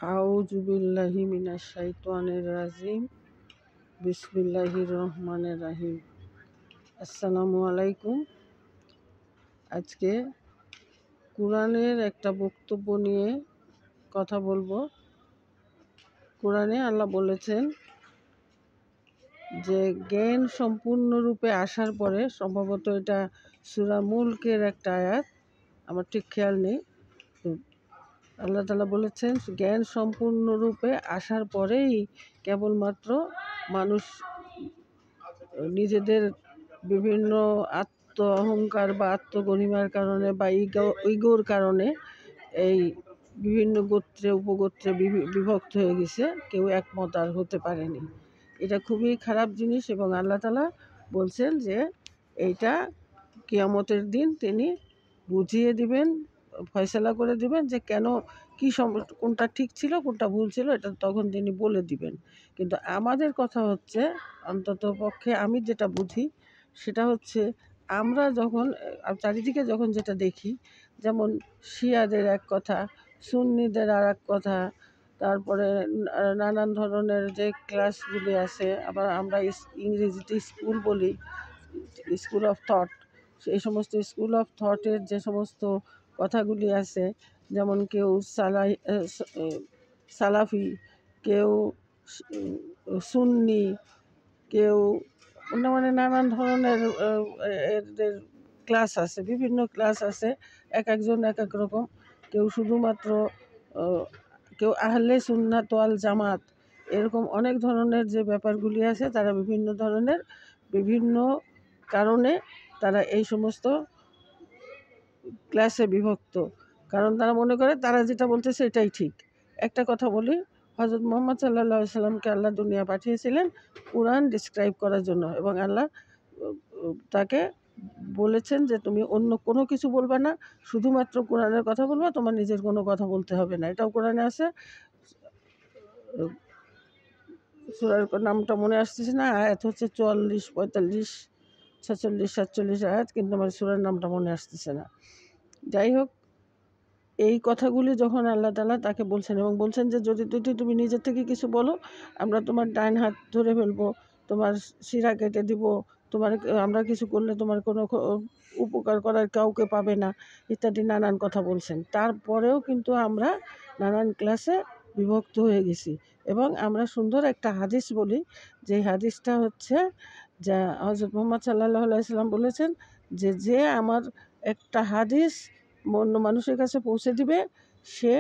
আউযু বিল্লাহি মিনাশ শাইতানির রাজিম। বিসমিল্লাহির রহমানির রহিম। আসসালামু আলাইকুম। আজকে কোরআনের একটা বক্তব্য নিয়ে কথা বলবো। কোরআনে আল্লাহ বলেছেন যে জ্ঞান সম্পূর্ণরূপে আসার পরে, সম্ভবত এটা সূরা মুলকের একটা আয়াত, আমার ঠিক খেয়াল নেই। আল্লাহ তাআলা বলেছেন জ্ঞান সম্পূর্ণরূপে আসার পরেই কেবলমাত্র মানুষ নিজেদের বিভিন্ন আত্ম অহংকার বা আত্মগরিমার কারণে বা ইগোর কারণে এই বিভিন্ন গোত্রে উপগোত্রে বিভক্ত হয়ে গেছে, কেউ একমত আর হতে পারেনি। এটা খুবই খারাপ জিনিস এবং আল্লাহ তাআলা বলছেন যে এইটা কিয়ামতের দিন তিনি বুঝিয়ে দিবেন, ফয়সালা করে দিবেন যে কেন কোনটা ঠিক ছিল কোনটা ভুল ছিল, এটা তখন তিনি বলে দিবেন। কিন্তু আমাদের কথা হচ্ছে, অন্তত পক্ষে আমি যেটা বুঝি সেটা হচ্ছে, আমরা যখন চারিদিকে যখন যেটা দেখি, যেমন শিয়াদের এক কথা, সুন্নিদের আর এক কথা, তারপরে নানান ধরনের যে ক্লাসগুলি আছে, আবার আমরা ইংরেজিতে স্কুল বলি, স্কুল অফ থট, সেই সমস্ত স্কুল অফ থটের যে সমস্ত কথাগুলি আছে, যেমন কেউ সালাফি, কেউ সুন্নি, কেউ মানে নানান ধরনের এদের ক্লাস আছে, বিভিন্ন ক্লাস আছে, এক একজন এক এক রকম। কেউ শুধুমাত্র কেউ আহলে সুন্নাত ওয়াল জামাত, এরকম অনেক ধরনের যে ব্যাপারগুলি আছে, তারা বিভিন্ন ধরনের বিভিন্ন কারণে তারা এই সমস্ত ক্লাসে বিভক্ত। কারণ তারা মনে করে তারা যেটা বলতেছে এটাই ঠিক। একটা কথা বলি, হযরত মুহাম্মদ সাল্লাল্লাহু আলাইহি সাল্লামকে আল্লাহ দুনিয়া পাঠিয়েছিলেন কুরআন ডিসক্রাইব করার জন্য, এবং আল্লাহ তাকে বলেছেন যে তুমি অন্য কোনো কিছু বলবে না, শুধুমাত্র কোরআনের কথা বলবা, তোমার নিজের কোনো কথা বলতে হবে না। এটাও কোরআনে আছে। সূরার নামটা মনে আসতেছে না, আয়াত হচ্ছে 44, 45, 46, 47 আয়াত, কিন্তু আমার সূরার নামটা মনে আসতেছে না। যাই হোক, এই কথাগুলি যখন আল্লাহ তাআলা তাকে বলছেন এবং বলছেন যে যদি তুমি নিজের থেকে কিছু বলো, আমরা তোমার ডাইন হাত ধরে ফেলবো, তোমার শিরা কেটে দিব, আমরা কিছু করলে তোমার কোনো উপকার করার কাউকে পাবে না, ইত্যাদি নানান কথা বলছেন। তারপরেও কিন্তু আমরা নানান ক্লাসে বিভক্ত হয়ে গেছি। এবং আমরা সুন্দর একটা হাদিস বলি, যে হাদিসটা হচ্ছে যা হযরত মুহাম্মদ সাল্লাল্লাহু আলাইহি সাল্লাম বলেছেন যে আমার একটা হাদিস অন্য মানুষের কাছে পৌঁছে দিবে, সে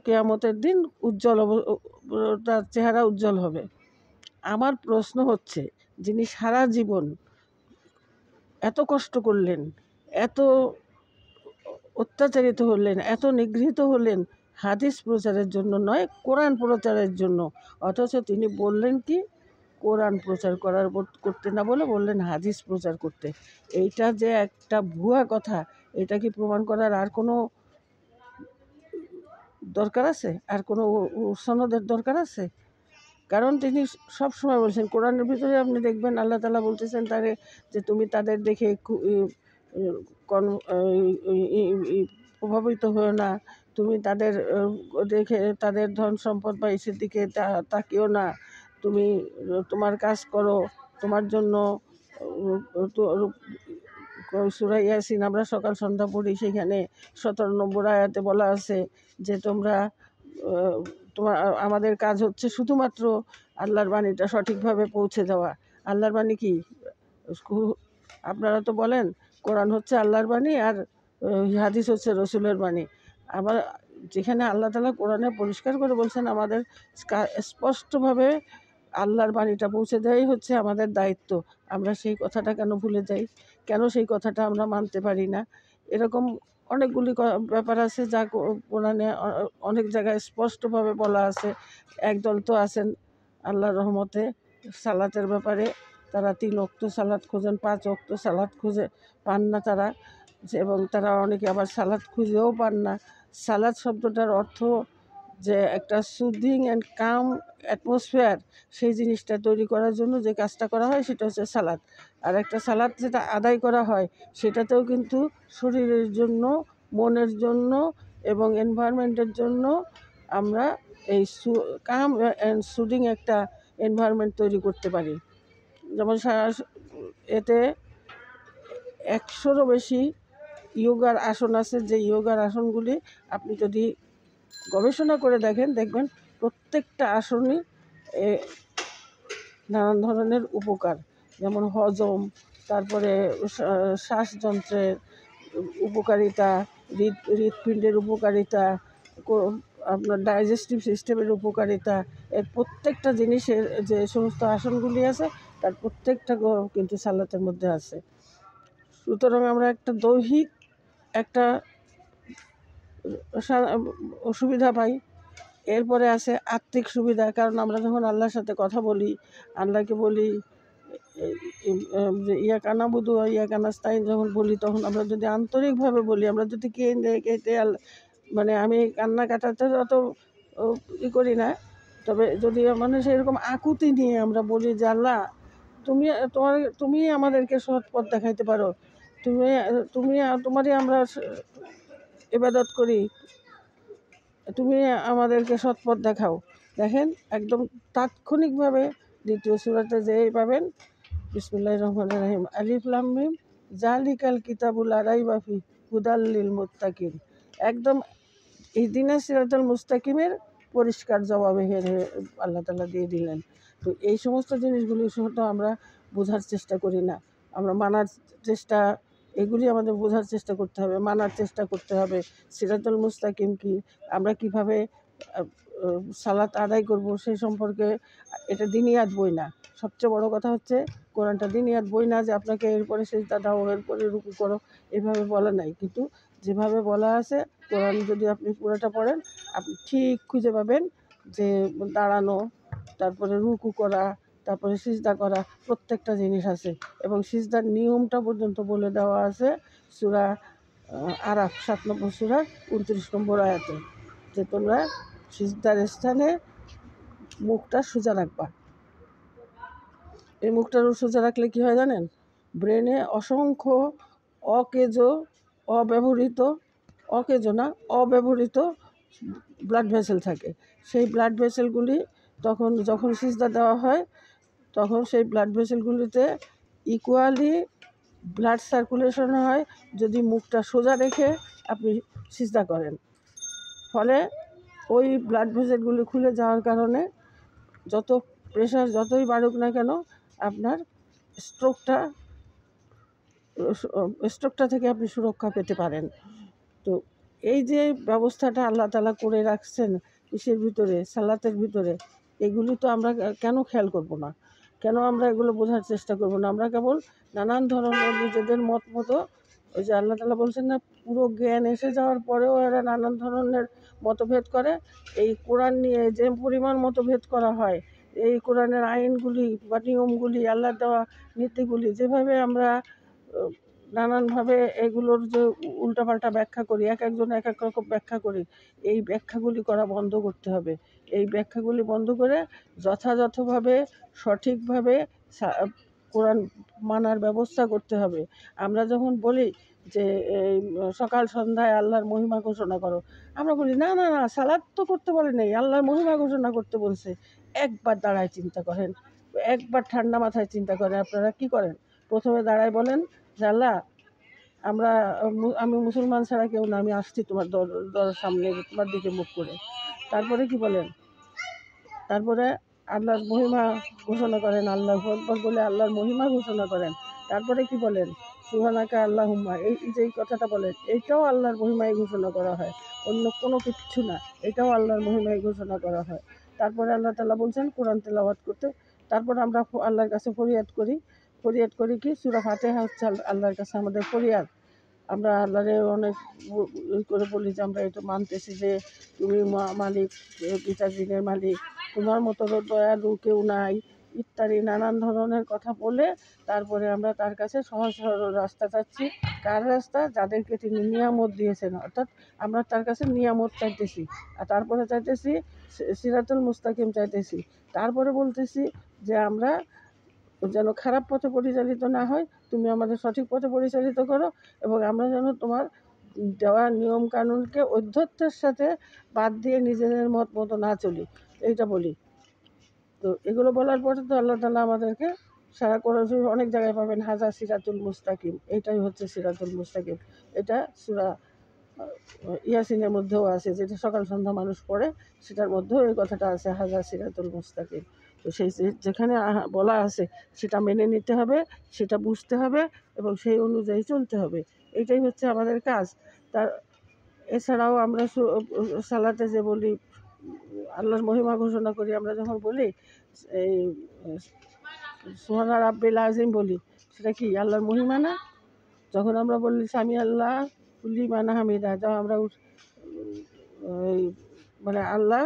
কিয়ামতের দিন তার চেহারা উজ্জ্বল হবে। আমার প্রশ্ন হচ্ছে, যিনি সারা জীবন এত কষ্ট করলেন, এত অত্যাচারিত হলেন, এত নিগৃহীত হলেন হাদিস প্রচারের জন্য নয়, কোরআন প্রচারের জন্য, অথচ তিনি বললেন কি কোরআন প্রচার করতে না বলে বললেন হাদিস প্রচার করতে। এইটা যে একটা ভুয়া কথা, এটা কি প্রমাণ করার আর কোনো দরকার আছে? আর কোনো সনদের দরকার আছে? কারণ তিনি সব সময় বলছেন, কোরআনের ভিতরে আপনি দেখবেন আল্লাহ তাআলা বলতেছেন তারে যে তুমি তাদের দেখে প্রভাবিত হও না, তুমি তাদের দেখে তাদের ধন সম্পদ বা ইসের দিকে তাকিও না, তুমি তোমার কাজ করো, তোমার জন্য সূরা ইয়াসিন আমরা সকাল সন্ধ্যা পড়ি, সেখানে 17 নম্বর আয়াতে বলা আছে যে আমাদের কাজ হচ্ছে শুধুমাত্র আল্লাহর বাণীটা সঠিকভাবে পৌঁছে দেওয়া। আল্লাহর বাণী কি? আপনারা তো বলেন কোরআন হচ্ছে আল্লাহর বাণী আর হাদিস হচ্ছে রসুলের বাণী। আবার যেখানে আল্লাহ তাআলা কোরআনে পরিষ্কার করে বলছেন আমাদের স্পষ্টভাবে আল্লাহর বাণীটা পৌঁছে দেওয়াই হচ্ছে আমাদের দায়িত্ব, আমরা সেই কথাটা কেন ভুলে যাই? কেন সেই কথাটা আমরা মানতে পারি না? এরকম অনেকগুলি ব্যাপার আছে যা কোরআনে অনেক জায়গায় স্পষ্টভাবে বলা আছে। একদল তো আছেন আল্লাহর রহমতে সালাতের ব্যাপারে, তারা 3 ওয়াক্ত সালাত খোঁজেন, 5 ওয়াক্ত সালাত খুঁজে পান না তারা, এবং তারা অনেকে আবার সালাত খুঁজেও পান না। সালাত শব্দটার অর্থ যে একটা সুদিং অ্যান্ড কাম অ্যাটমসফিয়ার, সেই জিনিসটা তৈরি করার জন্য যে কাজটা করা হয় সেটা হচ্ছে সালাত। আর একটা সালাত যেটা আদায় করা হয়, সেটাতেও কিন্তু শরীরের জন্য, মনের জন্য এবং এনভায়রনমেন্টের জন্য আমরা এই কাম অ্যান্ড সুদিং একটা এনভায়রনমেন্ট তৈরি করতে পারি। যেমন এতে 100-রও বেশি যোগার আসন আছে, যে যোগার আসনগুলি আপনি যদি গবেষণা করে দেখবেন প্রত্যেকটা আসনই নানান ধরনের উপকার, যেমন হজম, তারপরে শ্বাসযন্ত্রের উপকারিতা, হৃৎপিণ্ডের উপকারিতা, আপনার ডাইজেস্টিভ সিস্টেমের উপকারিতা, এর প্রত্যেকটা জিনিসের যে সমস্ত আসনগুলি আছে তার প্রত্যেকটা কিন্তু সালাতের মধ্যে আছে। সুতরাং আমরা একটা দৈহিক একটা সুবিধা পাই। এরপরে আছে আত্মিক সুবিধা, কারণ আমরা যখন আল্লাহর সাথে কথা বলি, আল্লাহকে বলি যে ইয়া কানাবুদু ইয়া কানাস্তাইন যখন বলি, তখন আমরা যদি আন্তরিকভাবে বলি, আমরা যদি কেটে মানে আমি কান্না কাটাতে অত করি না, তবে যদি মানে সেরকম আকুতি নিয়ে আমরা বলি যে আল্লাহ তুমি আমাদেরকে সৎ পথ দেখাইতে পারো, তোমারই আমরা ইবাদত করি, তুমি আমাদেরকে সৎ পথ দেখাও। দেখেন একদম তাৎক্ষণিকভাবে দ্বিতীয় সূরাতে যেই পাবেন, বিসমিল্লাহির রহমানির রহিম, আলিফ লাম মিম জালিকাল কিতাবুল লা রাইবা ফিহি হুদাল লিল মুত্তাকিন। একদম ইহদিনাস সিরাতাল মুস্তাকিমের পরিষ্কার জবাব আল্লাহ তাআলা দিয়ে দিলেন। তো এই সমস্ত জিনিসগুলি শুধু আমরা বোঝার চেষ্টা করি না, আমরা মানার চেষ্টা, এগুলি আমাদের বোঝার চেষ্টা করতে হবে, মানার চেষ্টা করতে হবে। সিরাতুল মুস্তাকিম কি, আমরা কিভাবে সালাত আদায় করব সেই সম্পর্কে, এটা দিনিয়াত বই না। সবচেয়ে বড় কথা হচ্ছে কোরআনটা দিনিয়াত বই না যে আপনাকে এরপরে সিজদা দাও, এরপরে রুকু করো, এভাবে বলা নাই। কিন্তু যেভাবে বলা আছে কোরআন যদি আপনি পুরোটা পড়েন, আপনি ঠিক খুঁজে পাবেন যে দাঁড়ানো, তারপরে রুকু করা, তারপরে সিজদা করা, প্রত্যেকটা জিনিস আছে। এবং সিজদার নিয়মটা পর্যন্ত বলে দেওয়া আছে সূরা আরাফ 7 নম্বর সূরার 29 নম্বর আয়াতে, যে তোমরা সিজদার স্থানে মুখটা সোজা রাখবা। এই মুখটা সোজা রাখলে কী হয় জানেন? ব্রেনে অসংখ্য অব্যবহৃত ব্লাড ভেসেল থাকে। সেই ব্লাড ভেসেলগুলি যখন সিজদা দেওয়া হয়, তখন সেই ব্লাড ভেসেলগুলিতে ইকুয়ালি ব্লাড সার্কুলেশন হয় যদি মুখটা সোজা রেখে আপনি সিজদা করেন। ফলে ওই ব্লাড ভেসেলগুলি খুলে যাওয়ার কারণে যত প্রেশার যতই বাড়ুক না কেন, আপনার স্ট্রোকটা থেকে আপনি সুরক্ষা পেতে পারেন। তো এই যে ব্যবস্থাটা আল্লাহ তাআলা করে রাখছেন ইসের ভিতরে, সালাতের ভিতরে, এগুলি তো আমরা কেন খেয়াল করব না? কেন আমরা এগুলো বোঝার চেষ্টা করব না? আমরা কেবল নানান ধরনের নিজেদের মতো, ওই যে আল্লাহ তাআলা বলছেন না, পুরো জ্ঞান এসে যাওয়ার পরেও এরা নানান ধরনের মতভেদ করে। এই কোরআন নিয়ে যে পরিমাণ মতভেদ করা হয়, এই কোরআনের আইনগুলি বা নিয়মগুলি, আল্লাহর দেওয়া নীতিগুলি, যেভাবে আমরা নানানভাবে এগুলোর যে উল্টাপাল্টা ব্যাখ্যা করি, একজন এক এক রকম ব্যাখ্যা করি, এই ব্যাখ্যাগুলি করা বন্ধ করতে হবে। এই ব্যাখ্যাগুলি বন্ধ করে যথাযথভাবে সঠিকভাবে কোরআন মানার ব্যবস্থা করতে হবে। আমরা যখন বলি যে এই সকাল সন্ধ্যায় আল্লাহর মহিমা ঘোষণা করো, আমরা বলি না না না, সালাত তো করতে বলে নেই, আল্লাহর মহিমা ঘোষণা করতে বলছে। একবার দাঁড়ায় চিন্তা করেন, একবার ঠান্ডা মাথায় চিন্তা করেন, আপনারা কি করেন? প্রথমে দাঁড়ায় বলেন যে আল্লাহ, আমি মুসলমান ছাড়া কেউ না, আমি আসছি তোমার দর সামনে, তোমার দিকে মুখ করে। তারপরে কি বলেন? তারপরে আল্লাহর মহিমা ঘোষণা করেন, আল্লাহু আকবার বলে আল্লাহর মহিমা ঘোষণা করেন। তারপরে কি বলেন? সুবহানাকা আল্লাহুম্মা, এই যে কথাটা বলেন, এইটাও আল্লাহর মহিমায় ঘোষণা করা হয়, অন্য কোনো কিচ্ছু না, এটাও আল্লাহর মহিমায় ঘোষণা করা হয়। তারপরে আল্লাহ তাআলা বলছেন কোরআন তেলাওয়াত করতে। তারপরে আমরা আল্লাহর কাছে ফরিয়াদ করি কি? সূরা ফাতিহা হচ্ছে আল্লাহর কাছে আমাদের ফরিয়াদ। আমরা আল্লাহরে অনেক করে বলি যে আমরা এটা মানতেছি যে তুমি মালিক, পিতাজিনের মালিক, তোমার মতো দয়ালু কেউ নাই, ইত্যাদি নানান ধরনের কথা বলে তারপরে আমরা তার কাছে সহজ সরল রাস্তা চাচ্ছি। কার রাস্তা? যাদেরকে তিনি নিয়ামত দিয়েছেন, অর্থাৎ আমরা তার কাছে নিয়ামত চাইতেছি, আর তারপরে চাইতেছি সিরাতুল মুস্তাকিম চাইতেছি। তারপরে বলতেছি যে আমরা যেন খারাপ পথে পরিচালিত না হয়, তুমি আমাদের সঠিক পথে পরিচালিত করো, এবং আমরা যেন তোমার দেওয়া নিয়ম কানুনকে ঔদ্ধত্যের সাথে বাদ দিয়ে নিজেদের মত মতো না চলি, এইটা বলি। তো এগুলো বলার পরে তো আল্লাহ তাআলা আমাদেরকে সারা কোরআন শরীফ অনেক জায়গায় পাবেন হাজা সিরাতুল মুস্তাকিম, এইটাই হচ্ছে সিরাতুল মুস্তাকিম। এটা সূরা ইয়াসিনের মধ্যেও আছে, যেটা সকাল সন্ধ্যা মানুষ পড়ে, সেটার মধ্যেও এই কথাটা আছে, হাজা সিরাতুল মুস্তাকিম। তো সেই যেখানে বলা আছে সেটা মেনে নিতে হবে, সেটা বুঝতে হবে এবং সেই অনুযায়ী চলতে হবে। এইটাই হচ্ছে আমাদের কাজ। তার এছাড়াও আমরা সালাতে যে বলি, আল্লাহর মহিমা ঘোষণা করি, আমরা যখন বলি এই সুবহানা রাব্বিল আযীম বলি, সেটা কি আল্লাহর মহিমা না? যখন আমরা বলি সামি আল্লাহ লিমান হামিদা, যখন আমরা ওই মানে আল্লাহ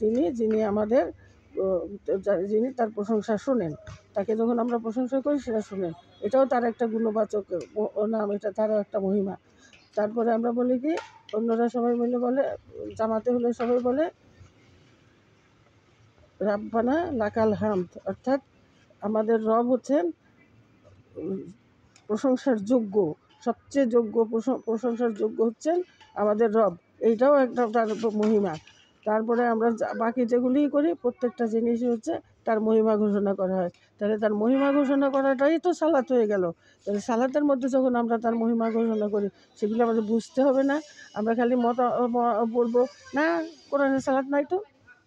তিনি যিনি আমাদের যিনি তার প্রশংসা শোনেন, তাকে যখন আমরা প্রশংসা করি সেটা শোনেন, এটাও তার একটা গুণবাচক নাম, এটা তারও একটা মহিমা। তারপরে আমরা বলি কি, অন্যরা সবাই মিলে বলে, জামাতে হলে সবাই বলে রাব্বানা লাকাল হামদ, অর্থাৎ আমাদের রব হচ্ছেন প্রশংসার যোগ্য, সবচেয়ে যোগ্য, প্রশংসার যোগ্য হচ্ছেন আমাদের রব। এইটাও একটা তার মহিমা। তারপরে আমরা বাকি যেগুলিই করি প্রত্যেকটা জিনিসই হচ্ছে তার মহিমা ঘোষণা করা হয়। তাহলে তার মহিমা ঘোষণা করাটাই তো সালাত হয়ে গেল। তাহলে সালাতের মধ্যে যখন আমরা তার মহিমা ঘোষণা করি, সেগুলো আমাদের বুঝতে হবে না? আমরা খালি বলবো না কোরআনে সালাত নাই তো,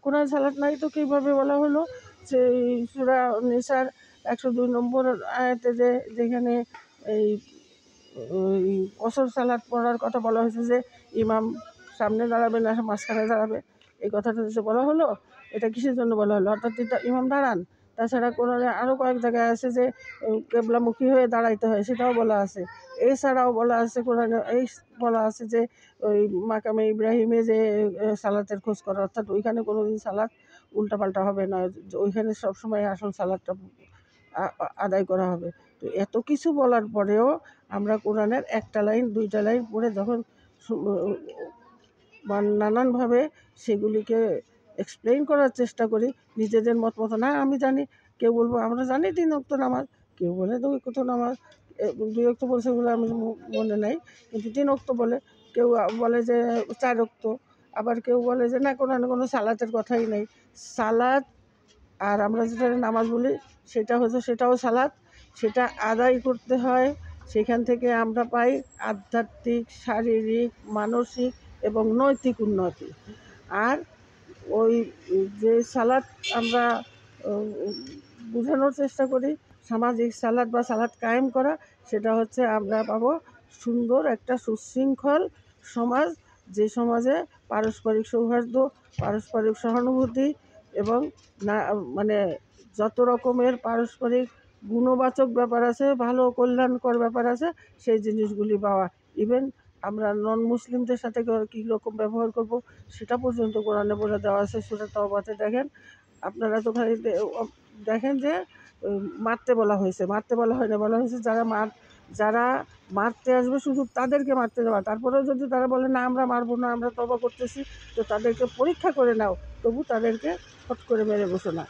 কোরআনে সালাত নাই তো কীভাবে বলা হলো? সেই সূরা নিসার 102 নম্বর আয়াতে যেখানে এই কসর সালাত পড়ার কথা বলা হয়েছে, যে ইমাম সামনে দাঁড়াবে না মাঝখানে দাঁড়াবে, এই কথাটা যে বলা হলো, এটা কিসের জন্য বলা হলো? অর্থাৎ ইমাম দাঁড়ান। তাছাড়া কোরআনে আরও কয়েক জায়গায় আছে যে কেবলামুখী হয়ে দাঁড়াইতে হয়, সেটাও বলা আছে। এছাড়াও বলা আছে কোরআনে, এই বলা আছে যে ওই মাকামে ইব্রাহিমে যে সালাতের খোঁজ করা, অর্থাৎ ওইখানে কোনোদিন সালাত উল্টাপাল্টা হবে না, ওইখানে সবসময় আসল সালাদটা আদায় করা হবে। তো এত কিছু বলার পরেও আমরা কোরআনের একটা লাইন দুইটা লাইন পড়ে যখন নানানভাবে সেগুলিকে এক্সপ্লেইন করার চেষ্টা করি নিজেদের মত মতো, না আমি জানি, কেউ বলবো আমরা জানি 3 ওয়াক্ত নামাজ, কেউ বলে 2 ওয়াক্ত নামাজ, 2 ওয়াক্ত বলছে বলে আমি মনে নাই, কিন্তু 3 ওয়াক্ত বলে, কেউ বলে যে 4 ওয়াক্ত, আবার কেউ বলে যে না কোরআনে কোনো সালাতের কথাই নেই। সালাত আর আমরা যেটা নামাজ বলি সেটাও সালাত, সেটা আদায় করতে হয়। সেখান থেকে আমরা পাই আধ্যাত্মিক, শারীরিক, মানসিক এবং নৈতিক উন্নতি। আর ওই যে সালাত আমরা বোঝানোর চেষ্টা করি, সামাজিক সালাত বা সালাত কায়েম করা, সেটা হচ্ছে আমরা পাবো সুন্দর একটা সুশৃঙ্খল সমাজ, যে সমাজে পারস্পরিক সৌহার্দ্য, পারস্পরিক সহানুভূতি এবং না মানে যত রকমের পারস্পরিক গুণবাচক ব্যাপার আছে, ভালো কল্যাণকর ব্যাপার আছে, সেই জিনিসগুলি পাওয়া। ইভেন আমরা নন মুসলিমদের সাথে কী রকম ব্যবহার করব সেটা পর্যন্ত কোরআনে বলে দেওয়া আছে। সূরা তাওবাতে দেখেন, আপনারা তো খালি দেখেন যে মারতে বলা হয়েছে, মারতে বলা হয় না, বলা হয়েছে যারা মারতে আসবে শুধু তাদেরকে মারতে যাওয়া। তারপরেও যদি তারা বলে না আমরা মারবো না, আমরা তওবা করতেছি, তো তাদেরকে পরীক্ষা করে নাও, তবু তাদেরকে ফট করে মেরে বসো না।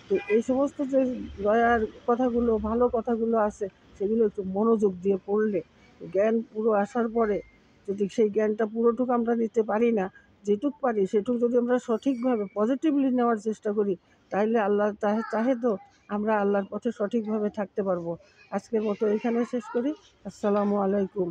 তো এই সমস্ত যে দয়ার কথাগুলো, ভালো কথাগুলো আছে, সেগুলো একটু মনোযোগ দিয়ে পড়লে, জ্ঞান পুরো আসার পরে যদি সেই জ্ঞানটা পুরোটুকু আমরা নিতে পারি না, যেটুক পারি সেটুক যদি আমরা সঠিকভাবে পজিটিভলি নেওয়ার চেষ্টা করি, তাহলে আল্লাহ চাহে তো আমরা আল্লাহর পথে সঠিকভাবে থাকতে পারবো। আজকের মতো এখানে শেষ করি। আসসালামু আলাইকুম।